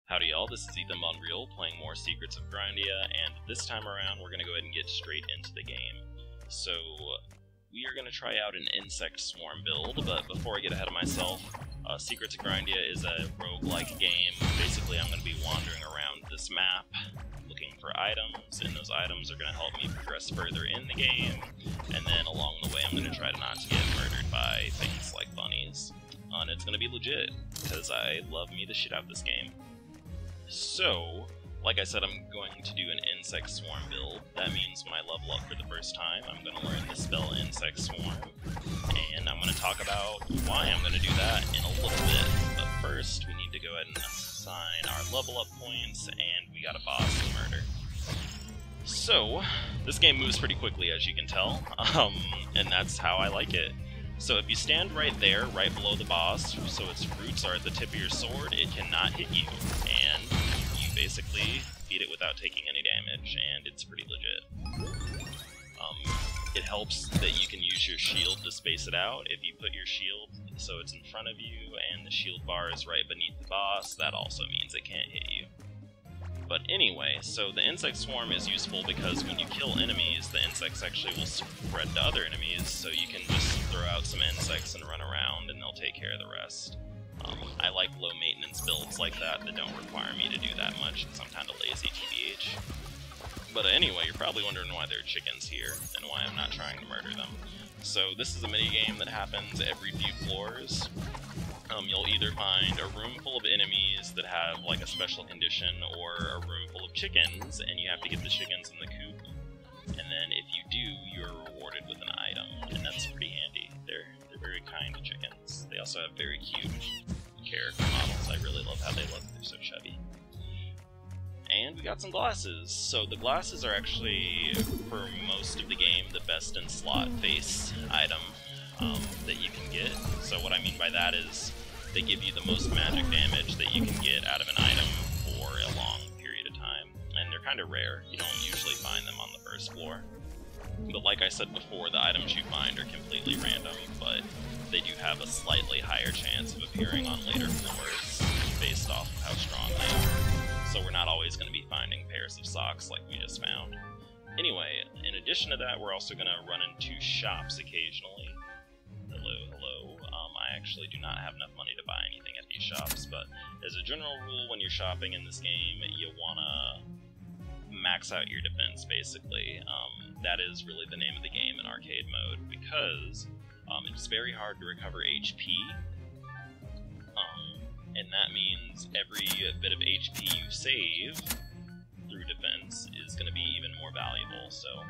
Howdy y'all, this is Ethan Bonreal playing more Secrets of Grindea, and this time around we're going to go ahead and get straight into the game. So, we are going to try out an insect swarm build, but before I get ahead of myself, Secrets of Grindea is a roguelike game. Basically, I'm going to be wandering around this map, looking for items, and those items are going to help me progress further in the game, and then along the way I'm going to try not to get murdered by things like bunnies. And it's going to be legit, because I love me the shit out of this game. So, like I said, I'm going to do an insect swarm build. That means when I level up for the first time, I'm going to learn the spell insect swarm, and I'm going to talk about why I'm going to do that in a little bit. But first, we need to go ahead and assign our level up points, and we got a boss to murder. So, this game moves pretty quickly, as you can tell, and that's how I like it. So if you stand right there, right below the boss, so its roots are at the tip of your sword, it cannot hit you, and you basically beat it without taking any damage, and it's pretty legit. It helps that you can use your shield to space it out. If you put your shield so it's in front of you, and the shield bar is right beneath the boss, that also means it can't hit you. But anyway, so the insect swarm is useful because when you kill enemies, the insects actually will spread to other enemies, so you can just throw out some insects and run around and they'll take care of the rest. I like low maintenance builds like that don't require me to do that much, because I'm kind of lazy, TBH. But anyway, you're probably wondering why there are chickens here, and why I'm not trying to murder them. So this is a minigame that happens every few floors. You'll either find a room full of enemies that have like a special condition, or a room full of chickens, and you have to get the chickens in the coop. And then if you do, you're rewarded with an item, and that's pretty handy. They're very kind chickens. They also have very cute character models. I really love how they look. They're so chubby. And we got some glasses. So the glasses are actually, for most of the game, the best in slot face item that you can get. So what I mean by that is they give you the most magic damage that you can get out of an item for a long period of time. And they're kind of rare. You don't usually find them on the first floor. But like I said before, the items you find are completely random, but they do have a slightly higher chance of appearing on later floors based off of how strong they are. So we're not always going to be finding pairs of socks like we just found. Anyway, in addition to that, we're also going to run into shops occasionally. Hello. I actually do not have enough money to buy anything at these shops, but as a general rule, when you're shopping in this game, you want to max out your defense, basically. That is really the name of the game in arcade mode, because it's very hard to recover HP, and that means every bit of HP you save through defense is going to be even more valuable, so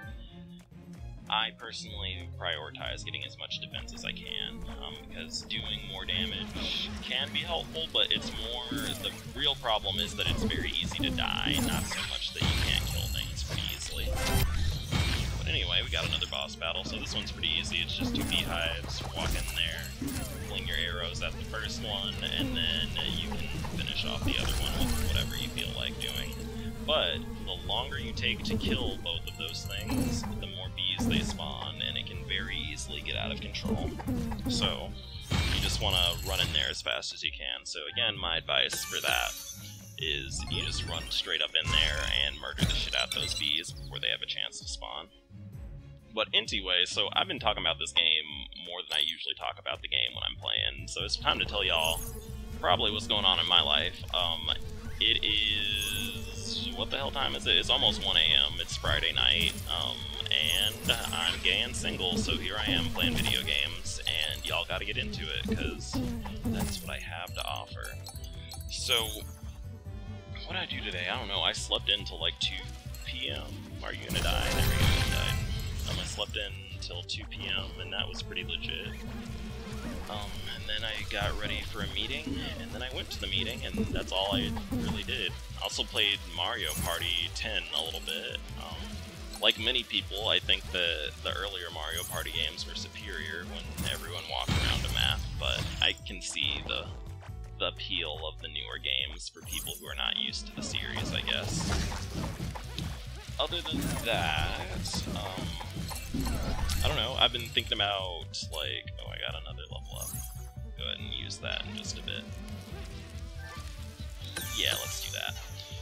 I personally prioritize getting as much defense as I can, because doing more damage can be helpful, but it's more, the real problem is that it's very easy to die, not so much that you can't kill things pretty easily. But anyway, we got another boss battle, so this one's pretty easy. It's just two beehives. Walk in there, fling your arrows at the first one, and then you can finish off the other one with whatever you feel like doing. But the longer you take to kill both of those things, the more bees they spawn, and it can very easily get out of control. So you just want to run in there as fast as you can. So again, my advice for that is you just run straight up in there and murder the shit out of those bees before they have a chance to spawn. But anyway, so I've been talking about this game more than I usually talk about the game when I'm playing, so it's time to tell y'all probably what's going on in my life. It is... what the hell time is it? It's almost 1 AM, it's Friday night, and I'm gay and single, so here I am playing video games, and y'all gotta get into it, because that's what I have to offer. So, what did I do today? I don't know, I slept in till like 2 PM. Are you gonna die? There we go, you died. I slept in till 2 PM, and that was pretty legit. And then I got ready for a meeting, and then I went to the meeting, and that's all I really did. I also played Mario Party 10 a little bit. Like many people, I think the earlier Mario Party games were superior when everyone walked around a map, but I can see the appeal of the newer games for people who are not used to the series, I guess. Other than that, I don't know, I've been thinking about, like, oh, I got another level up. Go ahead and use that in just a bit. Yeah, let's do that.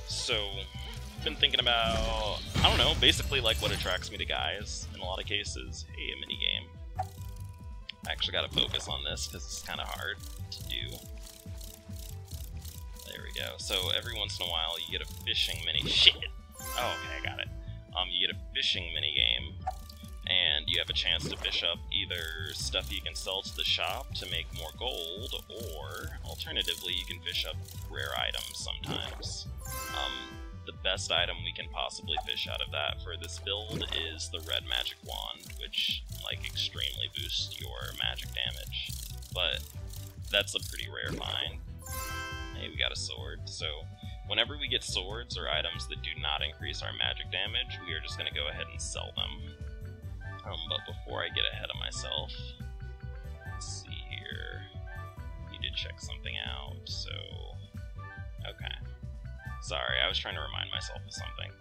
So, been thinking about, I don't know, basically like what attracts me to guys in a lot of cases. Hey, a minigame. I actually gotta focus on this because it's kind of hard to do. There we go. So every once in a while you get a fishing shit! Oh, okay, I got it. You get a fishing minigame, and you have a chance to fish up either stuff you can sell to the shop to make more gold, or alternatively you can fish up rare items sometimes. The best item we can possibly fish out of that for this build is the red magic wand, which like extremely boosts your magic damage. But that's a pretty rare find. Hey, we got a sword. So whenever we get swords or items that do not increase our magic damage, we are just going to go ahead and sell them. But before I get ahead of myself, let's see here. Need to check something out. So, okay. Sorry, I was trying to remind myself of something.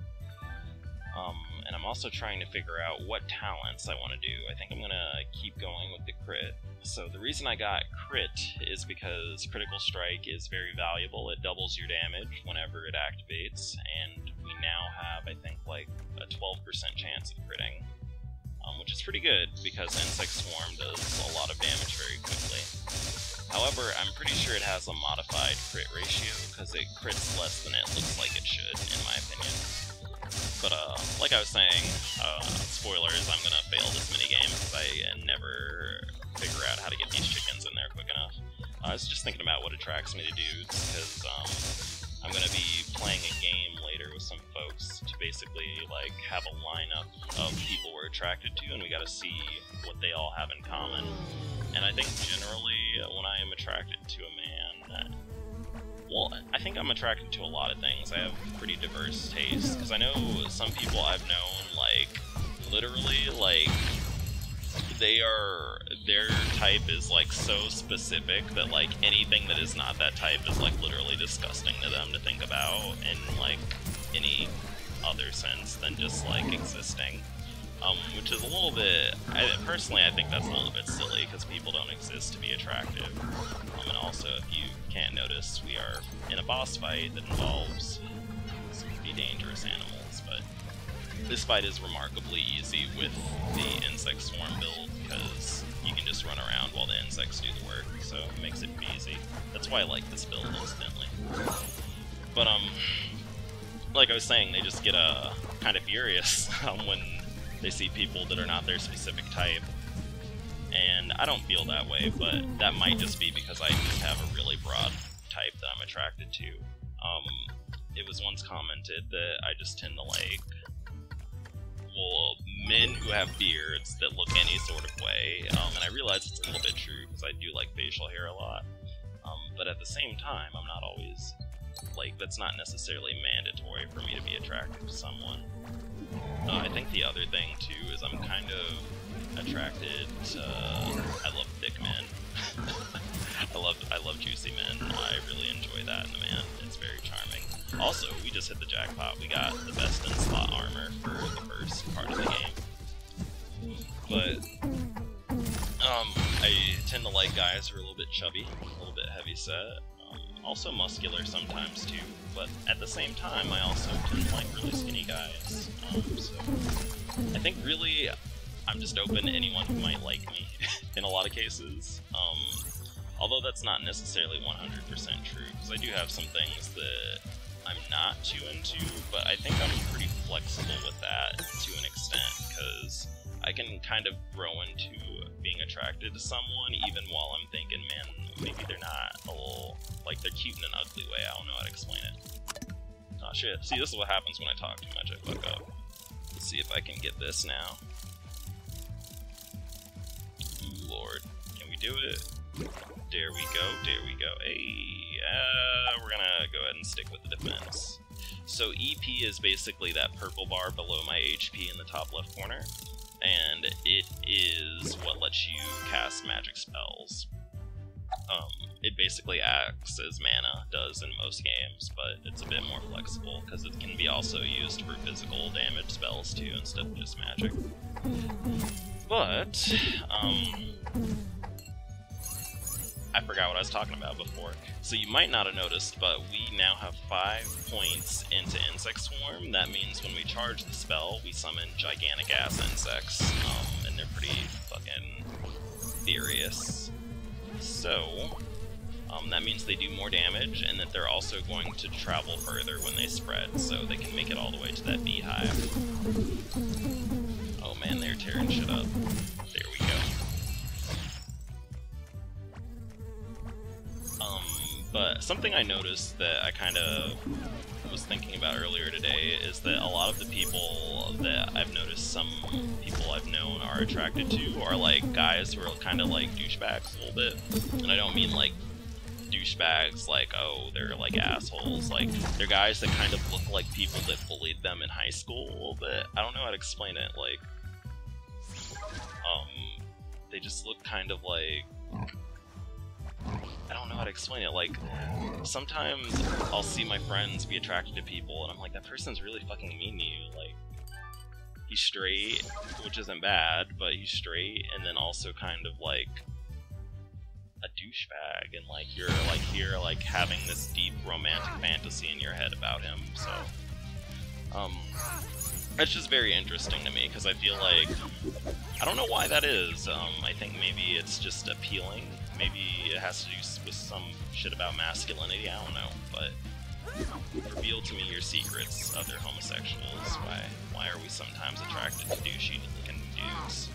And I'm also trying to figure out what talents I want to do. I think I'm going to keep going with the crit. So the reason I got crit is because critical strike is very valuable. It doubles your damage whenever it activates, and we now have, I think, like a 12% chance of critting. Which is pretty good, because Insect Swarm does a lot of damage very quickly. However, I'm pretty sure it has a modified crit ratio, because it crits less than it looks like it should, in my opinion. But, like I was saying, spoilers, I'm gonna fail this minigame, because I never figure out how to get these chickens in there quick enough. I was just thinking about what attracts me to dudes, because, I'm gonna be playing a game later with some folks to basically, like, have a lineup of people we're attracted to, and we gotta see what they all have in common. And I think generally, when I am attracted to a man, well, I think I'm attracted to a lot of things. I have pretty diverse tastes, because I know some people I've known, like, literally, like, their type is like so specific that like anything that is not that type is like literally disgusting to them to think about in like any other sense than just like existing. Which is a little bit, personally I think that's a little bit silly, because people don't exist to be attractive. And also, if you can't notice, we are in a boss fight that involves some pretty dangerous animals, but this fight is remarkably easy with the Insect Swarm build, because you can just run around while the insects do the work, so it makes it easy. That's why I like this build, incidentally. But, like I was saying, they just get kind of furious when they see people that are not their specific type. And I don't feel that way, but that might just be because I just have a really broad type that I'm attracted to. It was once commented that I just tend to like, well, men who have beards that look any sort of way, and I realize it's a little bit true because I do like facial hair a lot, but at the same time, I'm not always, like, that's not necessarily mandatory for me to be attracted to someone. I think the other thing, too, is I'm kind of attracted to, I love thick men. I love juicy men. I really enjoy that in a man. It's very charming. Also, we just hit the jackpot. We got the best in slot armor for the first part of the game. But, I tend to like guys who are a little bit chubby, a little bit heavy set. Also muscular sometimes too, but at the same time I also tend to like really skinny guys. So I think really I'm just open to anyone who might like me in a lot of cases. Although that's not necessarily 100% true, because I do have some things that I'm not too into, but I think I'm pretty flexible with that to an extent, because I can kind of grow into being attracted to someone even while I'm thinking, man, maybe they're not a little, like, they're cute in an ugly way. I don't know how to explain it. Oh shit, see, this is what happens when I talk too much, I fuck up. Let's see if I can get this now. Ooh, Lord. Can we do it? There we go, there we go. Hey, we're gonna go ahead and stick with the defense. So EP is basically that purple bar below my HP in the top left corner, and it is what lets you cast magic spells. It basically acts as mana does in most games, but it's a bit more flexible, because it can be also used for physical damage spells too, instead of just magic. But, I forgot what I was talking about before. So you might not have noticed, but we now have 5 points into Insect Swarm. That means when we charge the spell, we summon gigantic-ass insects, and they're pretty fucking furious. So, that means they do more damage, and that they're also going to travel further when they spread, so they can make it all the way to that beehive. Oh man, they're tearing shit up. There we go. But something I noticed that I kind of was thinking about earlier today is that a lot of the people that I've noticed, some people I've known are attracted to, are like guys who are kind of like douchebags a little bit. And I don't mean like douchebags like, oh, they're like assholes. Like, they're guys that kind of look like people that bullied them in high school a little bit. I don't know how to explain it. Like, they just look kind of like, I don't know how to explain it. Like, sometimes I'll see my friends be attracted to people, and I'm like, that person's really fucking mean to you. Like, he's straight, which isn't bad, but he's straight, and then also kind of like a douchebag, and like you're like here like having this deep romantic fantasy in your head about him. So, it's just very interesting to me because I feel like I don't know why that is. I think maybe it's just appealing. Maybe it has to do with some shit about masculinity, I don't know, but reveal to me your secrets, other homosexuals. Why are we sometimes attracted to douchey-looking dudes?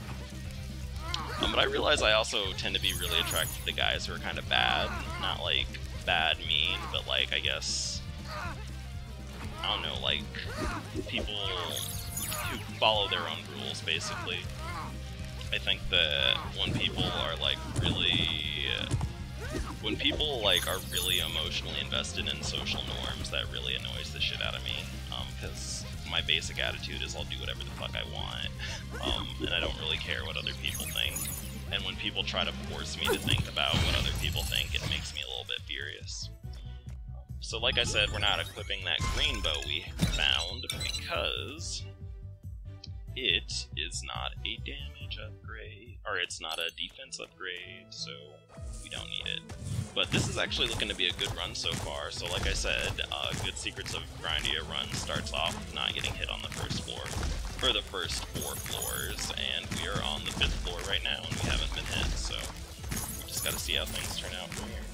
But I realize I also tend to be really attracted to the guys who are kind of bad. Not like bad mean, but like, I guess, I don't know, like people who follow their own rules, basically. I think that when people are like really emotionally invested in social norms, that really annoys the shit out of me. Because my basic attitude is I'll do whatever the fuck I want, and I don't really care what other people think. And when people try to force me to think about what other people think, it makes me a little bit furious. So like I said, we're not equipping that green bow we found because it is not a damage upgrade, or it's not a defense upgrade, so we don't need it. But this is actually looking to be a good run so far, so like I said, good Secrets of Grindea run starts off not getting hit on the first floor, for the first 4 floors, and we are on the 5th floor right now, and we haven't been hit, so we just gotta see how things turn out from here.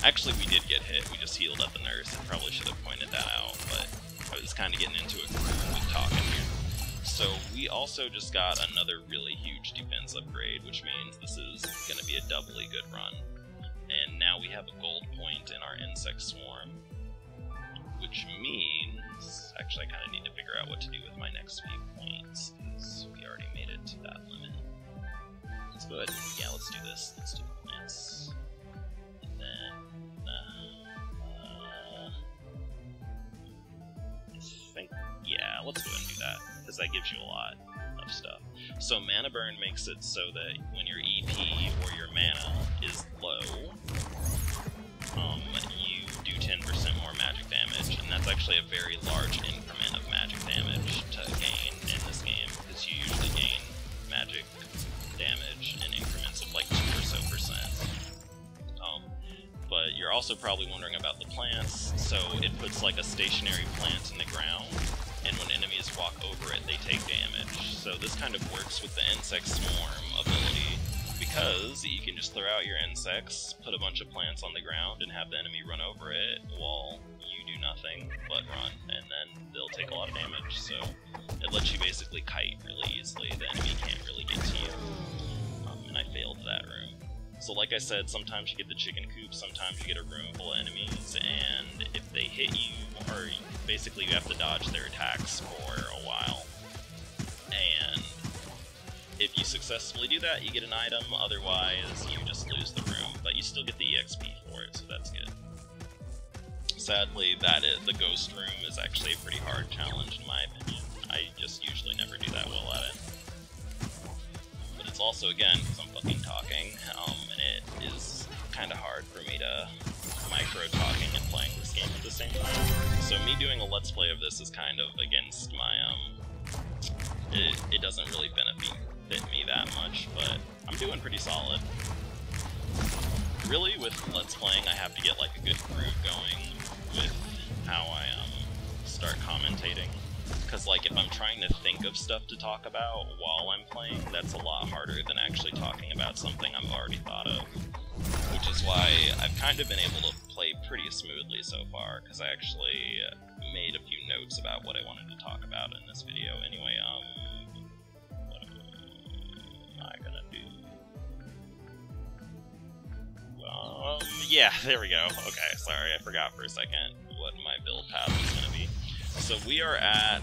Actually, we did get hit, we just healed up the nurse. I probably should have pointed that out, but I was kind of getting into a groove with talking here. So we also just got another really huge defense upgrade, which means this is going to be a doubly good run. And now we have a gold point in our insect swarm, which means, actually I kind of need to figure out what to do with my next few points, because we already made it to that limit. Let's go ahead and, yeah, let's do this. Let's do the plants. And then, yeah, let's go ahead and do that, because that gives you a lot of stuff. So Mana Burn makes it so that when your EP or your mana is low, you do 10% more magic damage, and that's actually a very large increment of magic damage to gain in this game, because you usually gain magic damage in increments of like 2% or so. But you're also probably wondering about the plants, so it puts like a stationary plant in the ground, and when enemies walk over it, they take damage. So this kind of works with the insect swarm ability, because you can just throw out your insects, put a bunch of plants on the ground, and have the enemy run over it while you do nothing but run, and then they'll take a lot of damage. So it lets you basically kite really easily. The enemy can't really get to you. And I failed that room. So like I said, sometimes you get the chicken coop, sometimes you get a room full of enemies, and if they hit you, or basically you have to dodge their attacks for a while. And if you successfully do that, you get an item, otherwise you just lose the room, but you still get the EXP for it, so that's good. Sadly, the ghost room is actually a pretty hard challenge in my opinion. I just usually never do that well at it. But it's also, again, because I'm fucking talking, and it is kind of hard for me to micro-talking and playing this game at the same time. So me doing a let's play of this is kind of against my, it doesn't really benefit me that much, but I'm doing pretty solid. really, with Let's Playing, I have to get like a good groove going with how I start commentating. Because like if I'm trying to think of stuff to talk about while I'm playing, that's a lot harder than actually talking about something I've already thought of. Which is why I've kind of been able to play pretty smoothly so far, because I actually made a few notes about what I wanted to talk about in this video. Anyway, what am I gonna do? Yeah, there we go. Okay, sorry, I forgot for a second what my build path was gonna be. So we are at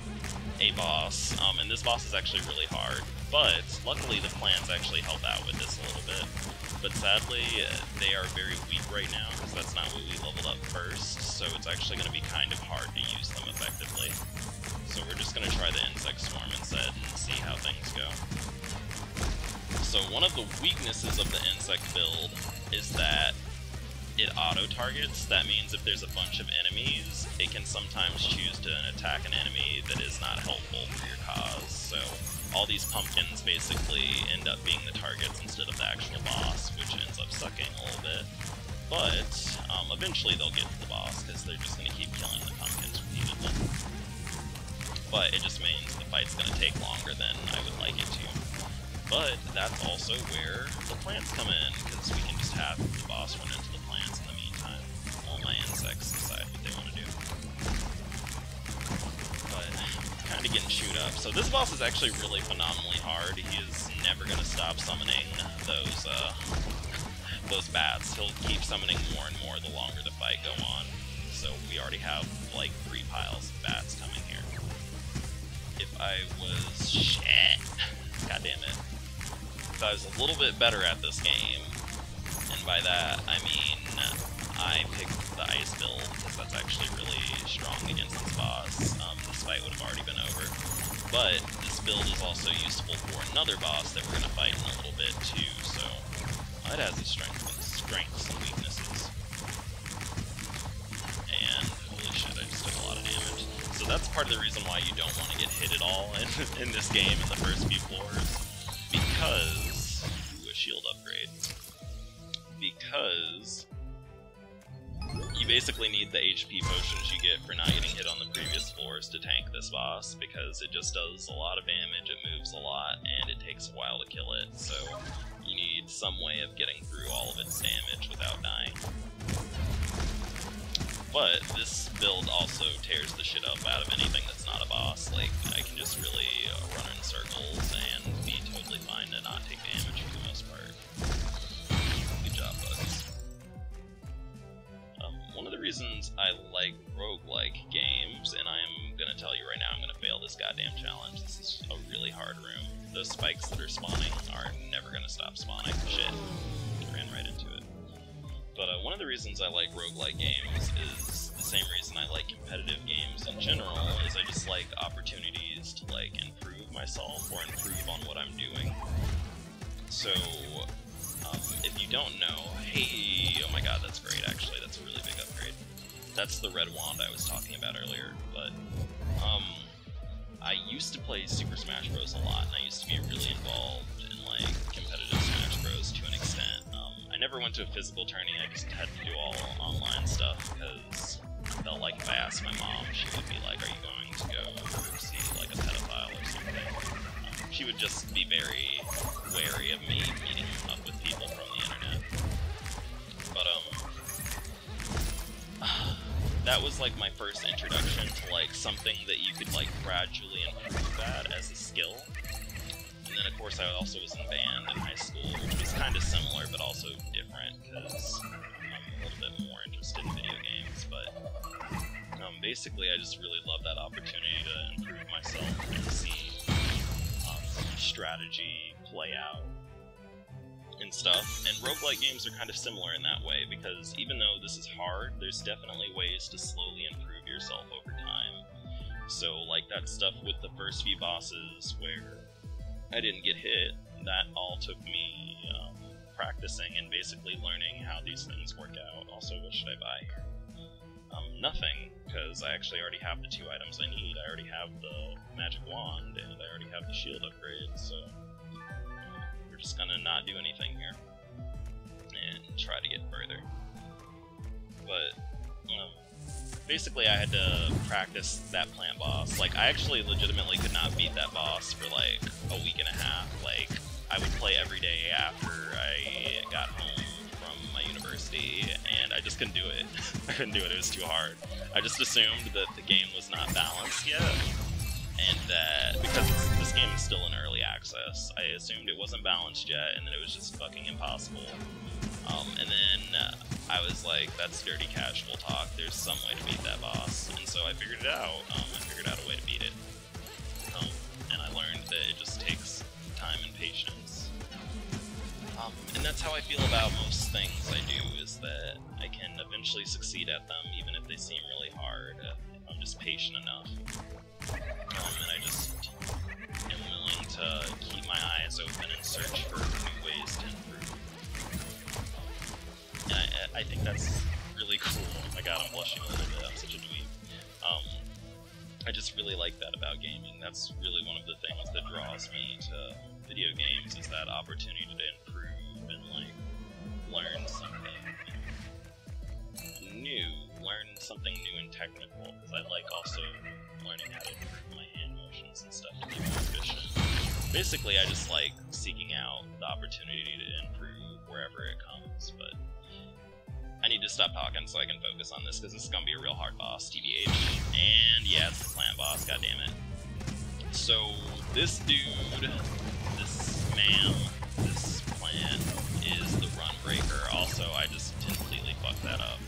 a boss, and this boss is actually really hard, but luckily the plants actually help out with this a little bit. But sadly, they are very weak right now, because that's not what we leveled up first, so it's actually going to be kind of hard to use them effectively. So we're just going to try the insect swarm instead and see how things go. So one of the weaknesses of the insect build is that it auto-targets. That means if there's a bunch of enemies, it can sometimes choose to attack an enemy that is not helpful for your cause. So all these pumpkins basically end up being the targets instead of the actual boss, which ends up sucking a little bit. But eventually they'll get to the boss, because they're just going to keep killing the pumpkins repeatedly. But it just means the fight's going to take longer than I would like it to. But that's also where the plants come in, because we can just have the boss run into the plants in the meantime, while my insects decide what they want to do. But kind of getting chewed up. So this boss is actually really phenomenally hard. He is never going to stop summoning those bats. He'll keep summoning more and more the longer the fight go on. So we already have like 3 piles of bats coming here. If I was... shit! God damn it. If I was a little bit better at this game, and by that I mean I picked the ice build, because that's actually really strong against this boss. This fight would have already been over. But this build is also useful for another boss that we're going to fight in a little bit too, so it has its strengths and weaknesses. And holy shit, I just took a lot of damage. So that's part of the reason why you don't want to get hit at all in this game in the first few floors. Because... ooh, a shield upgrade. Because you basically need the HP potions you get for not getting hit on the previous floors to tank this boss, because it just does a lot of damage, it moves a lot, and it takes a while to kill it, so you need some way of getting through all of its damage without dying. But this build also tears the shit up out of anything that's not a boss. Like, I can just really run in circles and be totally fine to not take damage for the most part. Good job, bugs. One of the reasons I like roguelike games, and I'm gonna tell you right now, I'm gonna fail this goddamn challenge. This is a really hard room. Those spikes that are spawning are never gonna stop spawning. Shit. Ran right into it. But one of the reasons I like roguelike games is the same reason I like competitive games in general, is I just like opportunities to like improve myself or improve on what I'm doing. So, if you don't know, hey, oh my god, that's great actually, that's a really big upgrade. That's the red wand I was talking about earlier, but, I used to play Super Smash Bros. A lot, and I used to be really involved in, like, competitive Smash Bros. To an extent. I never went to a physical tourney, I just had to do all online stuff, because I felt like if I asked my mom, she would be like, are you going to go see, like, a pedophile or something? She would just be very wary of me meeting up with people from the internet. But, that was like my first introduction to like something that you could like gradually improve at as a skill. And then of course I also was in band in high school, which was kind of similar but also different because I'm a little bit more interested in video games. But basically I just really love that opportunity to improve myself and see strategy play out and stuff, and roguelike games are kind of similar in that way, because even though this is hard, there's definitely ways to slowly improve yourself over time. So like that stuff with the first few bosses where I didn't get hit, that all took me practicing and basically learning how these things work out. Also, what should I buy here? Nothing, because I actually already have the 2 items I need. I already have the magic wand, and I already have the shield upgrade, so we're just gonna not do anything here. And try to get further. But, basically I had to practice that plant boss. Like, I actually legitimately could not beat that boss for like a week and a half. Like, I would play every day after I got home from my university, and I just couldn't do it. I couldn't do it, it was too hard. I just assumed that the game was not balanced yet, and that, because this game is still in early access, I assumed it wasn't balanced yet, and that it was just fucking impossible. And then I was like, that's dirty casual talk, there's some way to beat that boss, and so I figured it out. I figured out a way to beat it. And I learned that it just takes time and patience. And that's how I feel about most things I do, is that I can eventually succeed at them, even if they seem really hard, if I'm just patient enough. And I just am willing to keep my eyes open and search for new ways to improve. And I think that's really cool. Oh my god, I'm blushing a little bit, I'm such a dweeb. I just really like that about gaming. That's really one of the things that draws me to video games, is that opportunity to improve and, like, learn something new. Learn something new and technical, because I like also learning how to improve my hand motions and stuff to be more efficient. Basically, I just like seeking out the opportunity to improve wherever it comes, but I need to stop talking so I can focus on this, because this is going to be a real hard boss, TBH. And yeah, it's the plant boss, goddammit. So, this dude, this man, this plant, is the run breaker. Also, I just completely fucked that up.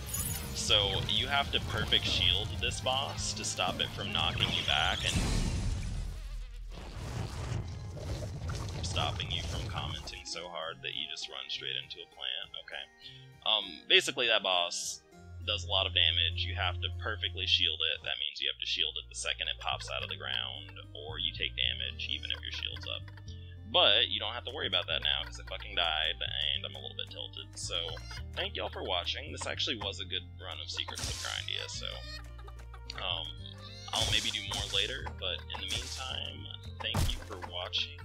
So, you have to perfect shield this boss to stop it from knocking you back and stopping you from commenting so hard that you just run straight into a plant. Okay. Basically that boss does a lot of damage. You have to perfectly shield it. That means you have to shield it the second it pops out of the ground, or you take damage even if your shield's up. But you don't have to worry about that now, because I fucking died, and I'm a little bit tilted. So, thank y'all for watching. This actually was a good run of Secrets of Grindea, so I'll maybe do more later, but in the meantime, thank you for watching.